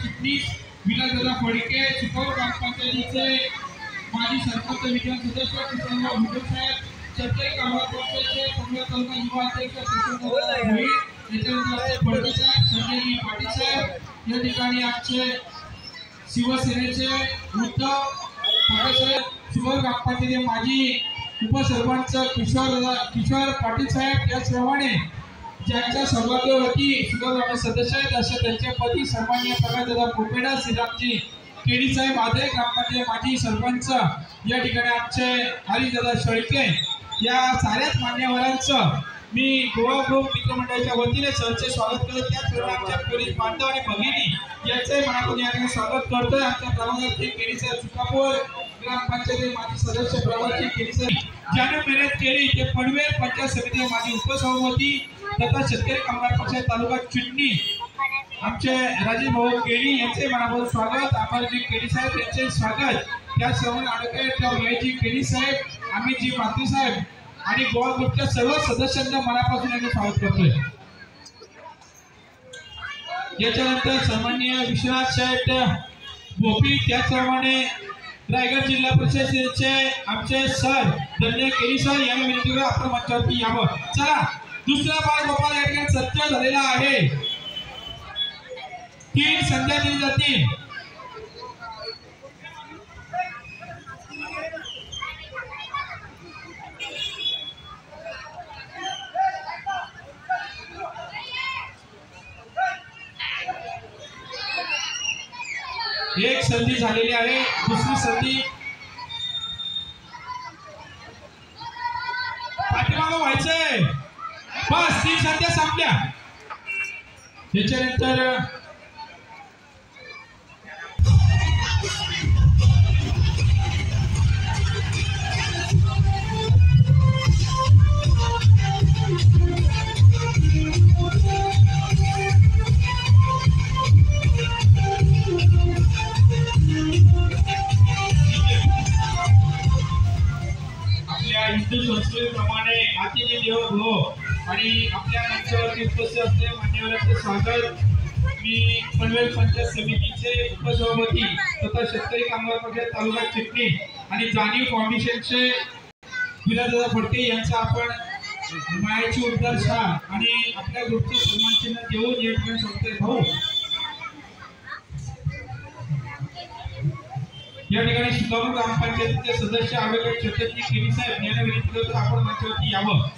चिटणीस विलासदादा फडके, सुपौल ग्रामपंचायतीचे माजी सरपंच विधान सदस्य कृष्णराव भुजबळ साहेब, शेतकरी कामगार पक्षाचे पंधरा तालुका युवा अध्यक्ष कृष्णराव भोईर, त्याच्यानंतर फडके साहेब, संजय पाटील साहेब, या ठिकाणी आमचे शिवसेनेचे उद्धव ठाकरे साहेब, सुपौल ग्रामपंचायतीचे माजी उपसरपंच किशोर पाटील साहेब, त्याचप्रमाणे ज्यांच्या सौभाग्यवती सुपौल सदस्य आहेत अशा त्यांचे पती सन्माननीय प्रकाशदादा पोपेडा, श्रीरामजी केडी साहेब, आदे ग्रामपंचायत माजी सरपंच, या ठिकाणी आमचे हरिदादा शेळके, या साऱ्याच मान्यवरांचं मी गोवा ग्रुप मित्रमंडळाच्या वतीने सहर्ष स्वागत करतो। त्याचप्रमाणे आमच्या पोलीस बांधव आणि भगिनी यांचे मनापासून या ठिकाणी स्वागत करतोय। आमच्या प्रभागाचे केडी साहेब, सुकापूर ग्रामपंचायत माजी सदस्य प्रभागाचे केडी साहेब, ज्याने मेहनत केली ते पनवेल पंचायत समिती माजी उपसभापती तथा शेतकरी कामगार पक्ष तालुका चिटणी आमचे राजेश भाऊ केडी यांचे मनापासून स्वागत। अमरजी केडी साहेब यांचे स्वागत। त्याचप्रमाणे ॲडव्होकेट वैजी केडी साहेब, अमितजी मात्री साहेब आणि गोवा ग्रुपच्या सर्व सदस्यांच्या मनापासून यांचे स्वागत करतोय। याच्यानंतर सन्माननीय विश्वनाथ शेठ भोपी, त्याचप्रमाणे रायगड जिल्हा परिषदेचे आमचे सर धन्य केडी सर यांना विनंती करू आपण मंचावरती यावं। चला, दुसरा बाळ गोपाल या ठिकाणी सत्य झालेला आहे। 3 संध्या दिली जातील। एक संधी झालेली आहे, दुसरी संधी पाठीमागं व्हायचंय, बस 3 संध्या संपल्या। त्याच्यानंतर हिंदू संस्कृतीप्रमाणे अतिथी देवो भव आणि आपल्या मंचावरती उपस्थित असलेल्या मान्यवरांचे स्वागत मी पनवेल पंचायत समितीचे उपसभापती तथा शेतकरी कामगार पक्ष तालुका चिटणी आणि जाणीव फाउंडेशनचे विलासदादा फडके यांचा आपण मायाची उद्गार शाह आणि आपल्या ग्रुपचे सन्मान चिन्ह देऊन या ठिकाणी सांगतोय भाऊ। या ठिकाणी सुकापूर ग्रामपंचायतीचे सदस्य ॲडव्होकेट छत्रपती केडी साहेब यांना विनंती करतो आपण मंचावरती यावं।